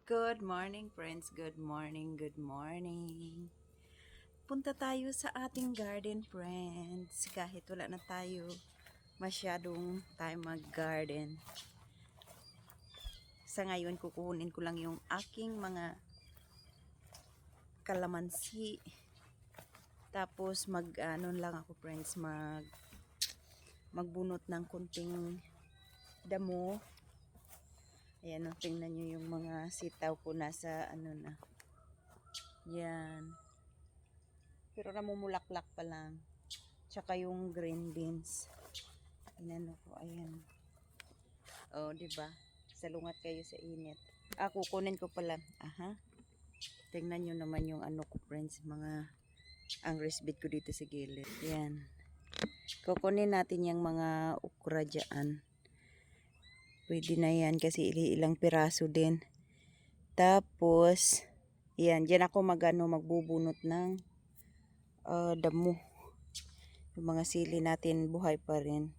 Good morning, friends. Good morning, good morning. Punta tayo sa ating garden, friends. Kahit wala na tayo masyadong time mag-garden. Sa ngayon, kukunin ko lang yung aking mga kalamansi. Tapos ano lang ako, friends, magbunot ng kunting damo. Ayan, tingnan nyo yung mga sitaw ko nasa na. Yan. Pero namumulaklak pa lang. Tsaka yung green beans. Inano ko, ayan. Oh, di ba? Salungat kayo sa init. Kukunin ko pala. Aha. Tingnan nyo naman yung ko, friends, ang resbit ko dito sa gilid. Yan. Kukunin natin yung mga ukra dyan. Pwede na yan kasi ilang piraso din. Tapos, yan. Diyan ako magbubunot ng damo. Yung mga sili natin buhay pa rin.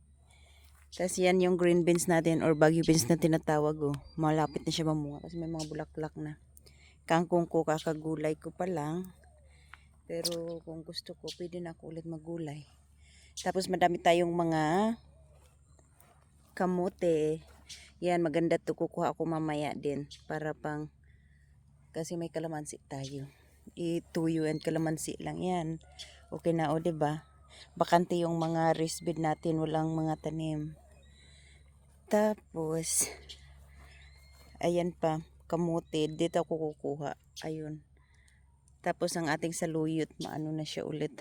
Tapos yan yung green beans natin or bagyo beans na tinatawag. Malapit na siya mamunga kasi may mga bulaklak na. Kangkong ko, kakagulay ko pa lang. Pero kung gusto ko, pwede na ako ulit maggulay. Tapos madami tayong mga kamote. Yan, maganda to, kukuha ako mamaya din. Para kasi may kalamansi tayo. Ituyo and kalamansi lang yan. Okay na o, diba? Bakante yung mga raised bed natin, walang mga tanim. Tapos, ayan pa, kamote. Dito ako kukuha. Ayun. Tapos ang ating saluyot, maano na siya ulit.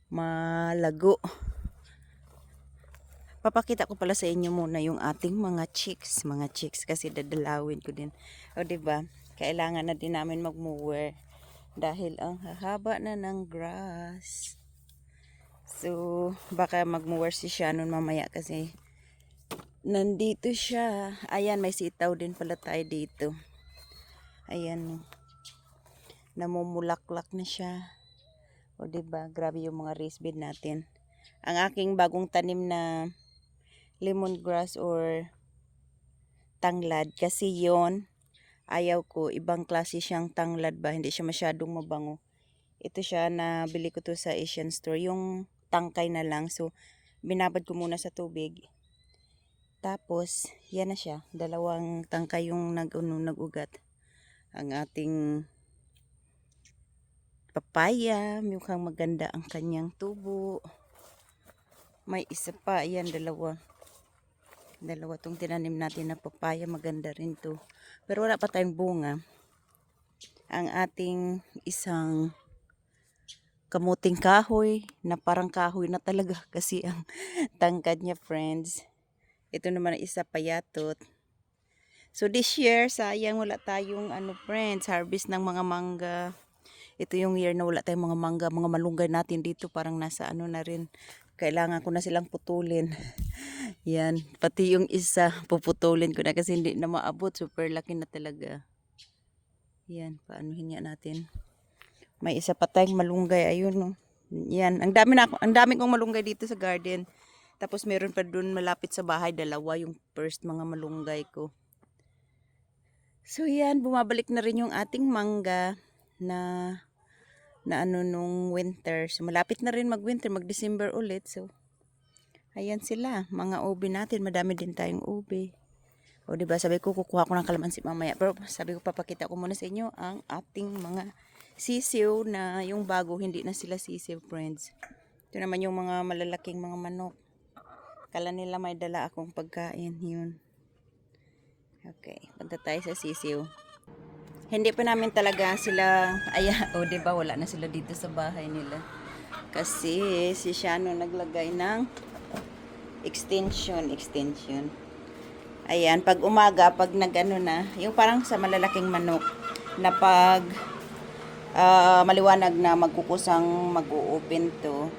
Malago. Papakita ko pala sa inyo muna yung ating mga chicks. Mga chicks kasi dadalawin ko din. O diba? Kailangan na din namin mag-mower. Dahil ang hahaba na ng grass. So, baka mag-mower si Shannon mamaya kasi nandito siya. Ayan, may sitaw din pala tayo dito. Ayan. Namumulaklak na siya. O diba? Grabe yung mga raised bed natin. Ang aking bagong tanim na lemongrass or tanglad. Kasi yon ayaw ko. Ibang klase siyang tanglad ba? Hindi siya masyadong mabango. Ito siya, nabili ko to sa Asian store. Yung tangkay na lang. So, binabad ko muna sa tubig. Tapos, yan na siya. Dalawang tangkay yung nag-ugat. Ang ating papaya. Mukhang maganda ang kanyang tubo. May isa pa. Yan, dalawa. Dalawa tong tinanim natin na papaya. Maganda rin to. Pero wala pa tayong bunga. Ang ating isang kamuting kahoy na parang kahoy na talaga kasi ang tangkad niya, friends. Ito naman ang isa payatot. So this year, sayang wala tayong friends, harvest ng mga mangga. Ito yung year na wala tayong mga mangga, mga malunggay natin dito parang nasa na rin. Kailangan ko na silang putulin. Yan, pati yung isa puputulin ko na kasi hindi na maabot, super laki na talaga. Yan, paanuhin niya natin. May isa pa tayong malunggay, ayun no. Yan, ang dami kong malunggay dito sa garden. Tapos meron pa dun malapit sa bahay, dalawa yung first mga malunggay ko. So yan, bumabalik na rin yung ating mangga na nung winter. So malapit na rin mag-winter, mag-December ulit. So ayan sila, mga ube natin, madami din tayong ube. O diba, sabi ko kukuha ko ng kalamansi mamaya. Pero sabi ko papakita ko muna sa inyo ang ating mga sisiw na yung bago, hindi na sila sisiw, friends. Ito naman yung mga malalaking mga manok. Kala nila may dala akong pagkain, yun. Okay, punta tayo sa sisiw. Hindi pa namin talaga sila, o diba, wala na sila dito sa bahay nila. Kasi si Shano naglagay ng extension. Ayan, pag umaga, pag na, yung parang sa malalaking manok, na pag maliwanag na magkukusang mag-open to,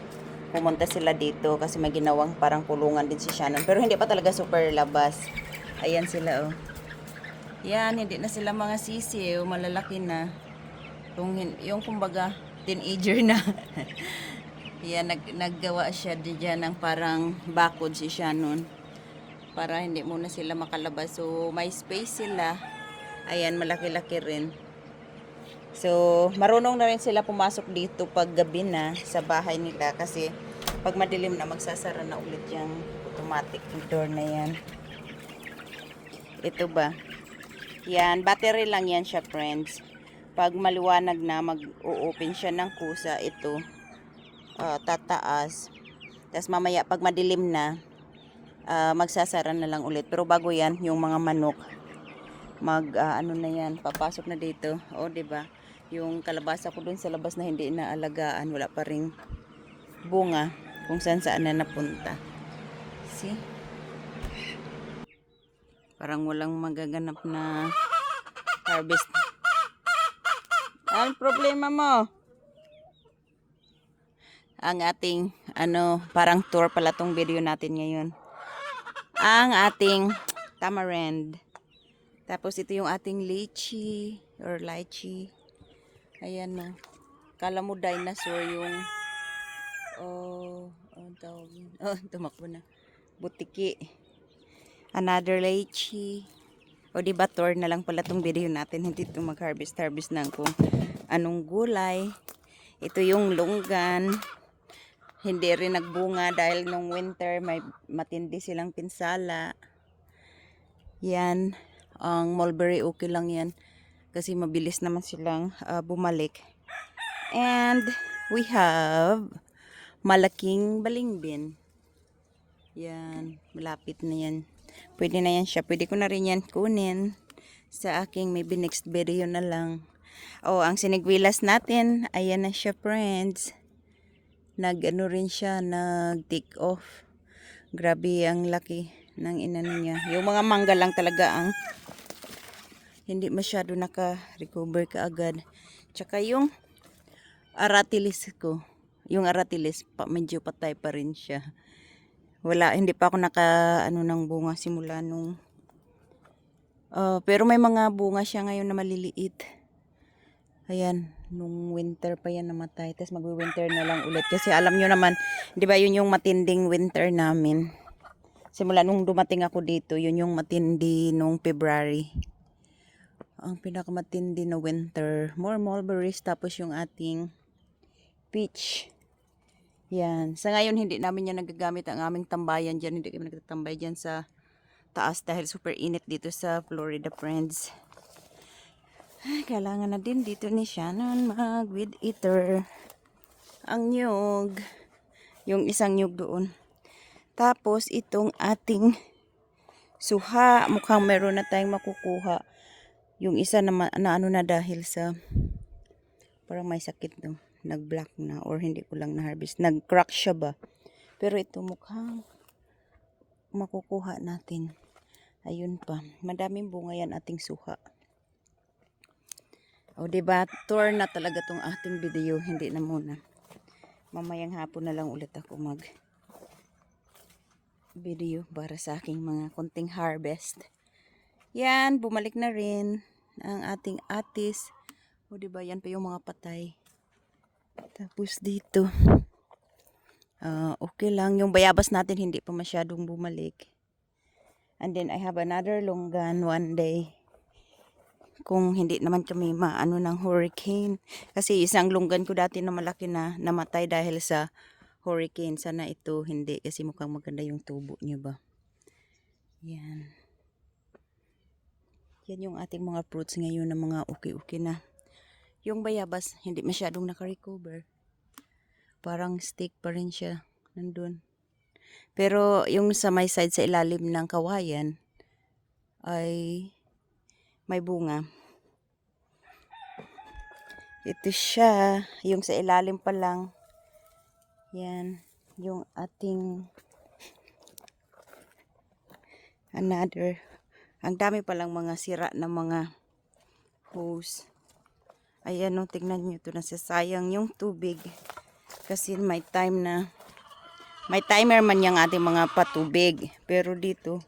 pumunta sila dito kasi may ginawang parang kulungan din si Shannon. Pero hindi pa talaga super labas. Ayan sila, oh. Yan, hindi na sila mga sisiw, malalaki na. Yung kumbaga, teenager na. Yan, naggawa siya diyan ng parang bakod si Shannon. Para hindi muna sila makalabas. So, may space sila. Ayan, malaki-laki rin. So, marunong na rin sila pumasok dito pag gabi na sa bahay nila kasi pag madilim na magsasara na ulit yung automatic door na yan. Ito ba? Yan, battery lang yan siya, friends. Pag maliwanag na, mag-open siya ng kusa. Ito, tataas. Tapos mamaya, pag madilim na, magsasara na lang ulit. Pero bago yan, yung mga manok, ano na yan, papasok na dito. O, diba? Yung kalabasa ko dun sa labas na hindi inaalagaan, wala pa ring bunga kung saan na napunta. See? Parang walang magaganap na harvest. Ang problema mo? Ang ating, parang tour pala tong video natin ngayon. Ang ating tamarind. Tapos ito yung ating lychee or lychee. Ayan no. Kala mo dinosaur yung tawag yun. Tumakbo na. Butiki. Another lychee. O diba tour na lang pala tong video natin. Hindi ito mag-harvest ng kung anong gulay. Ito yung lunggan. Hindi rin nagbunga dahil nung winter may matindi silang pinsala. Yan. Ang mulberry okay lang yan. Kasi mabilis naman silang bumalik. And we have malaking balingbin. Yan. Malapit na yan. Pwede na yan siya. Pwede ko na rin yan kunin sa aking maybe next video na lang. Ang sinigwilas natin. Ayan na siya, friends. Nag-ano rin siya. Nag-take off. Grabe ang laki ng inano niya. Yung mga mangga lang talaga ang hindi masyado naka-recover kaagad. Tsaka yung aratilis ko. Yung aratilis, medyo patay pa rin siya. Hindi pa ako ng bunga simula nung pero may mga bunga siya ngayon na maliliit. Ayan, nung winter pa yan namatay. Tapos mag-winter na lang ulit. Kasi alam nyo naman, di ba yun yung matinding winter namin. Simula nung dumating ako dito, yun yung matindi nung February. Ang pinakamatindi na winter. More mulberries, tapos yung ating peach. Yan. Sa ngayon, hindi namin yan nagagamit ang aming tambayan dyan. Hindi kami nagtatambay dyan sa taas dahil super init dito sa Florida, friends. Ay, kailangan na din dito ni Shannon mag-weed eater. Ang nyug. Yung isang nyug doon. Tapos, itong ating suha. Mukhang meron na tayong makukuha. Yung isa na ano na dahil sa parang may sakit no. Nag-black na or hindi ko lang na-harvest. Nag-crack siya ba? Pero ito mukhang makukuha natin. Ayun pa. Madaming bunga yan ating suha. O diba? Tour na talaga tong ating video. Hindi na muna. Mamayang hapon na lang ulit ako mag video para sa aking mga konting harvest. Yan. Bumalik na rin ang ating atis. O diba? Yan pa yung mga patay. Tapos dito, okay lang. Yung bayabas natin hindi pa masyadong bumalik. And then I have another longgan one day. Kung hindi naman kami maano ng hurricane. Kasi isang longgan ko dati na malaki na namatay dahil sa hurricane. Sana ito hindi kasi mukhang maganda yung tubo niya ba. Yan. Yan yung ating mga fruits ngayon na mga okay na. Yung bayabas, hindi masyadong naka-recover. Parang stick pa rin siya. Nandun. Pero yung sa may side sa ilalim ng kawayan ay may bunga. Ito siya. Yung sa ilalim pa lang. Yan. Yung ating another. Ang dami palang mga sira na mga hose. Ayan o, tingnan nyo ito. Nasasayang yung tubig. Kasi may timer man yung ating mga patubig. Pero dito,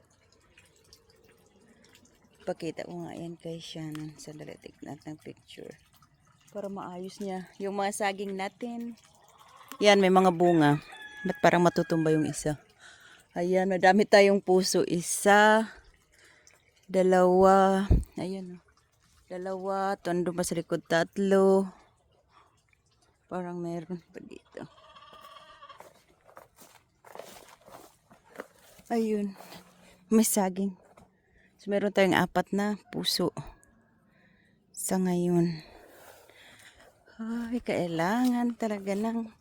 pakita ko nga yan kay Shannon. Sandali, tignan ng picture. Para maayos niya. Yung mga saging natin. Yan, may mga bunga. Ba't parang matutumba yung isa? Ayan, madami tayong puso. Isa, dalawa, ayan o. Dalawa, tondo pa sa likod, tatlo. Parang meron pa dito. Ayun. May saging. So, meron tayong 4 na puso. Sa ngayon. Ay, kailangan talaga ng...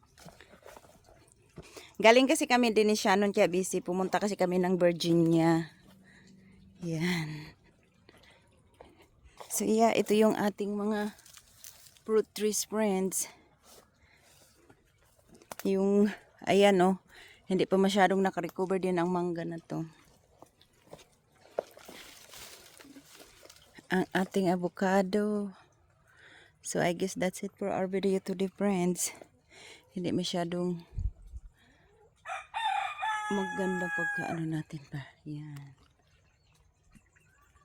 Galing kasi kami din ni Shannon kaya busy. Pumunta kasi kami ng Virginia. Yan. So, yeah, ito yung ating mga fruit trees, friends. Yung, ayan, oh. Hindi pa masyadong nakarecover din ang mangga na to. Ang ating avocado. So, I guess that's it for our video today, friends. Hindi masyadong maganda pagka ano natin pa. Yan.